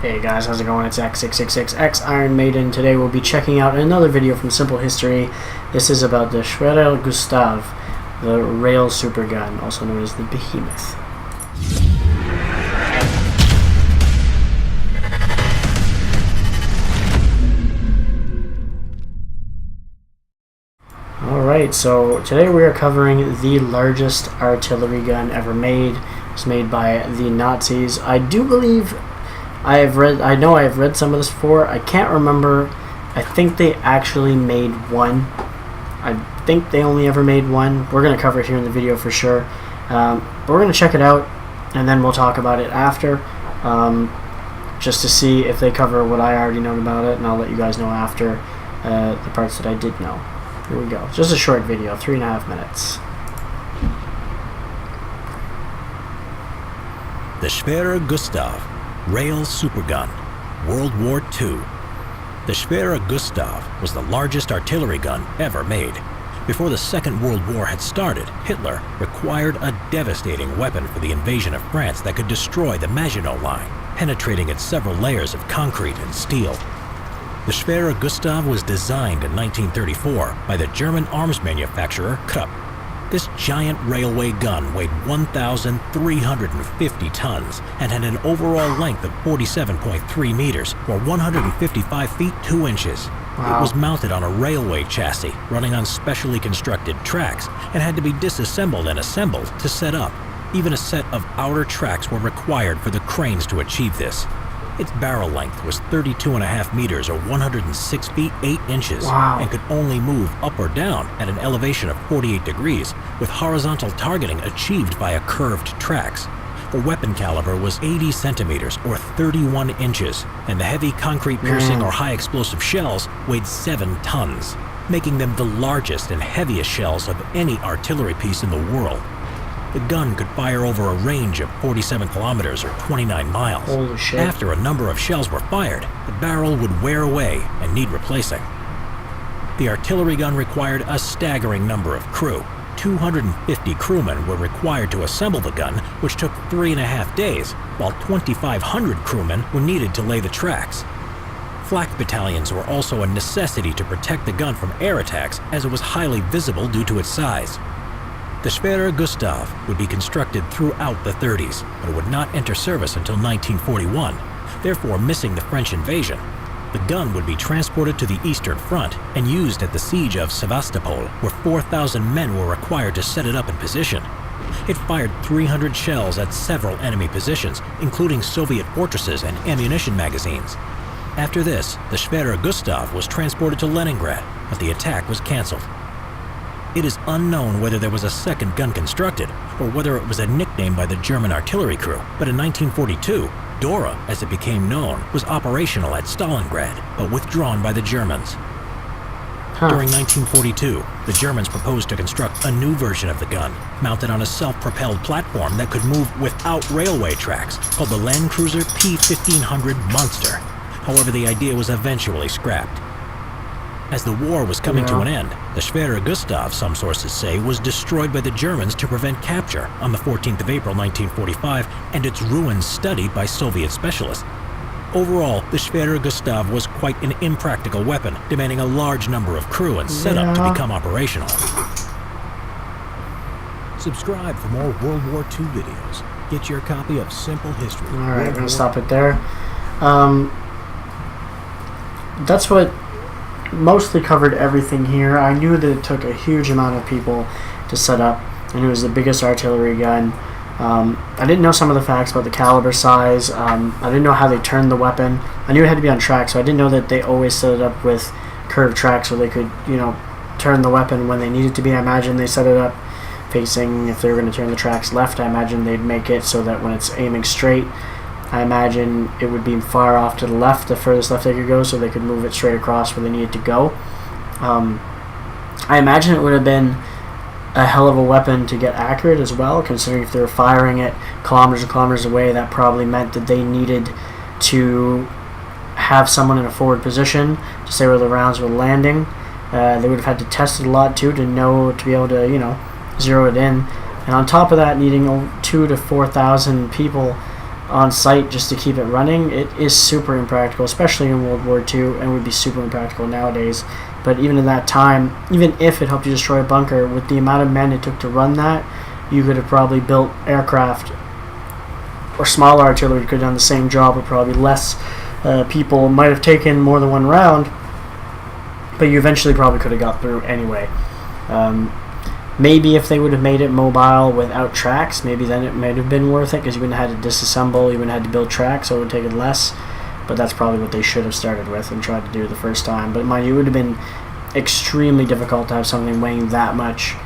Hey guys, how's it going? It's X666X Iron Maiden. Today we'll be checking out another video from Simple History. This is about the Schwerer Gustav, the rail supergun, also known as the Behemoth. Alright, so today we are covering the largest artillery gun ever made. It was made by the Nazis. I do believe I know I have read some of this before. I can't remember. I think they actually made one. I think they only ever made one. We're going to cover it here in the video for sure. But we're going to check it out, and then we'll talk about it after, just to see if they cover what I already know about it, and I'll let you guys know after the parts that I did know. Here we go. Just a short video, 3.5 minutes. The Schwerer Gustav Rail Supergun, World War II. The Schwerer Gustav was the largest artillery gun ever made. Before the Second World War had started, Hitler required a devastating weapon for the invasion of France that could destroy the Maginot Line, penetrating its several layers of concrete and steel. The Schwerer Gustav was designed in 1934 by the German arms manufacturer Krupp. This giant railway gun weighed 1,350 tons and had an overall length of 47.3 meters, or 155 feet 2 inches. Wow. It was mounted on a railway chassis running on specially constructed tracks and had to be disassembled and assembled to set up. Even a set of outer tracks were required for the cranes to achieve this. Its barrel length was 32.5 meters, or 106 feet 8 inches, Wow. and could only move up or down at an elevation of 48 degrees, with horizontal targeting achieved via curved tracks. The weapon caliber was 80 centimeters, or 31 inches, and the heavy concrete-piercing or high-explosive shells weighed 7 tons, making them the largest and heaviest shells of any artillery piece in the world. The gun could fire over a range of 47 kilometers or 29 miles. Holy shit. After a number of shells were fired, the barrel would wear away and need replacing. The artillery gun required a staggering number of crew. 250 crewmen were required to assemble the gun, which took 3.5 days, while 2,500 crewmen were needed to lay the tracks. Flak battalions were also a necessity to protect the gun from air attacks, as it was highly visible due to its size. The Schwerer Gustav would be constructed throughout the 30s, but it would not enter service until 1941, therefore missing the French invasion. The gun would be transported to the Eastern Front and used at the siege of Sevastopol, where 4,000 men were required to set it up in position. It fired 300 shells at several enemy positions, including Soviet fortresses and ammunition magazines. After this, the Schwerer Gustav was transported to Leningrad, but the attack was cancelled. It is unknown whether there was a second gun constructed, or whether it was a nickname by the German artillery crew, but in 1942, Dora, as it became known, was operational at Stalingrad, but withdrawn by the Germans. During 1942, the Germans proposed to construct a new version of the gun, mounted on a self-propelled platform that could move without railway tracks, called the Land Cruiser P-1500 Monster. However, the idea was eventually scrapped. As the war was coming to an end, the Schwerer Gustav, some sources say, was destroyed by the Germans to prevent capture on the 14th of April 1945, and its ruins studied by Soviet specialists. Overall, the Schwerer Gustav was quite an impractical weapon, demanding a large number of crew and setup to become operational. Subscribe for more World War II videos. Get your copy of Simple History. Alright, I'm going to stop it there. That's what mostly covered everything here. I knew that it took a huge amount of people to set up, and it was the biggest artillery gun. I didn't know some of the facts about the caliber size. I didn't know how they turned the weapon. I knew it had to be on track, so I didn't know that they always set it up with curved tracks so they could, turn the weapon when they needed to be. I imagine they set it up facing, if they were going to turn the tracks left, I imagine they'd make it so that when it's aiming straight, I imagine it would be far off to the left, the furthest left they could go, so they could move it straight across where they needed to go. I imagine it would have been a hell of a weapon to get accurate as well, considering if they were firing it kilometers and kilometers away, that probably meant that they needed to have someone in a forward position to say where the rounds were landing. They would have had to test it a lot too to be able to, zero it in. And on top of that, needing 2,000 to 4,000 people on site just to keep it running, it is super impractical, especially in World War II, and would be super impractical nowadays. But even in that time, even if it helped you destroy a bunker, with the amount of men it took to run that, you could have probably built aircraft or smaller artillery could have done the same job with probably less people. Might have taken more than one round, but you eventually probably could have got through anyway. Maybe if they would have made it mobile without tracks, maybe then it might have been worth it, because you wouldn't have had to disassemble, you wouldn't have had to build tracks, so it would have taken less. But that's probably what they should have started with and tried to do the first time. But mind you, it would have been extremely difficult to have something weighing that much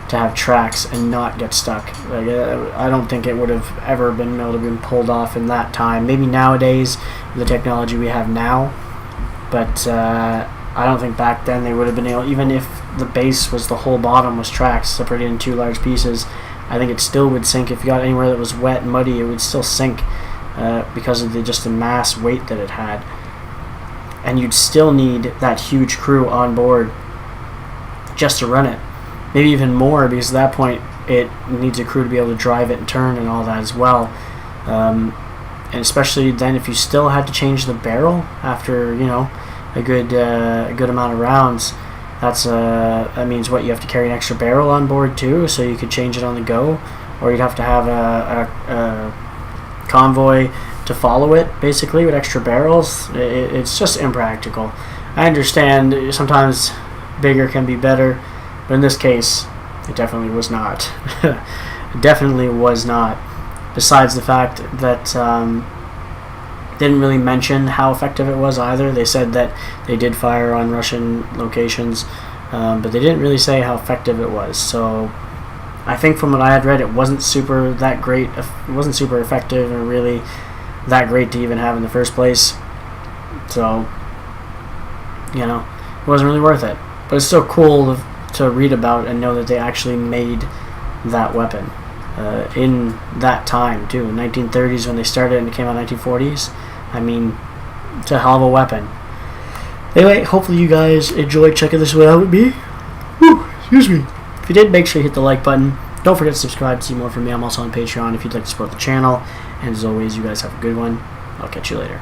to have tracks and not get stuck. Like, I don't think it would have ever been able to be pulled off in that time. Maybe nowadays, with the technology we have now, but I don't think back then they would have been able, even if the base was the whole bottom was tracks separated in 2 large pieces, I think it still would sink. If you got anywhere that was wet and muddy, it would still sink because of the mass weight that it had. And you'd still need that huge crew on board just to run it. Maybe even more, because at that point it needs a crew to be able to drive it and turn and all that as well. And especially then if you still had to change the barrel after, a good amount of rounds, that means what, you have to carry an extra barrel on board too, so you could change it on the go, or you'd have to have a convoy to follow it, basically, with extra barrels. It's just impractical. I understand sometimes bigger can be better, but in this case, it definitely was not. It definitely was not. Besides the fact that didn't really mention how effective it was either. They said that they did fire on Russian locations, but they didn't really say how effective it was. So I think from what I had read, it wasn't super that great. It wasn't super effective or really that great to even have in the first place. So, it wasn't really worth it. But it's still cool to read about and know that they actually made that weapon in that time too. In 1930s when they started and it came out in 1940s. I mean, it's a hell of a weapon. Anyway, hopefully you guys enjoyed checking this one out with me. Whew, excuse me. If you did, make sure you hit the like button. Don't forget to subscribe to see more from me. I'm also on Patreon if you'd like to support the channel. And as always, you guys have a good one. I'll catch you later.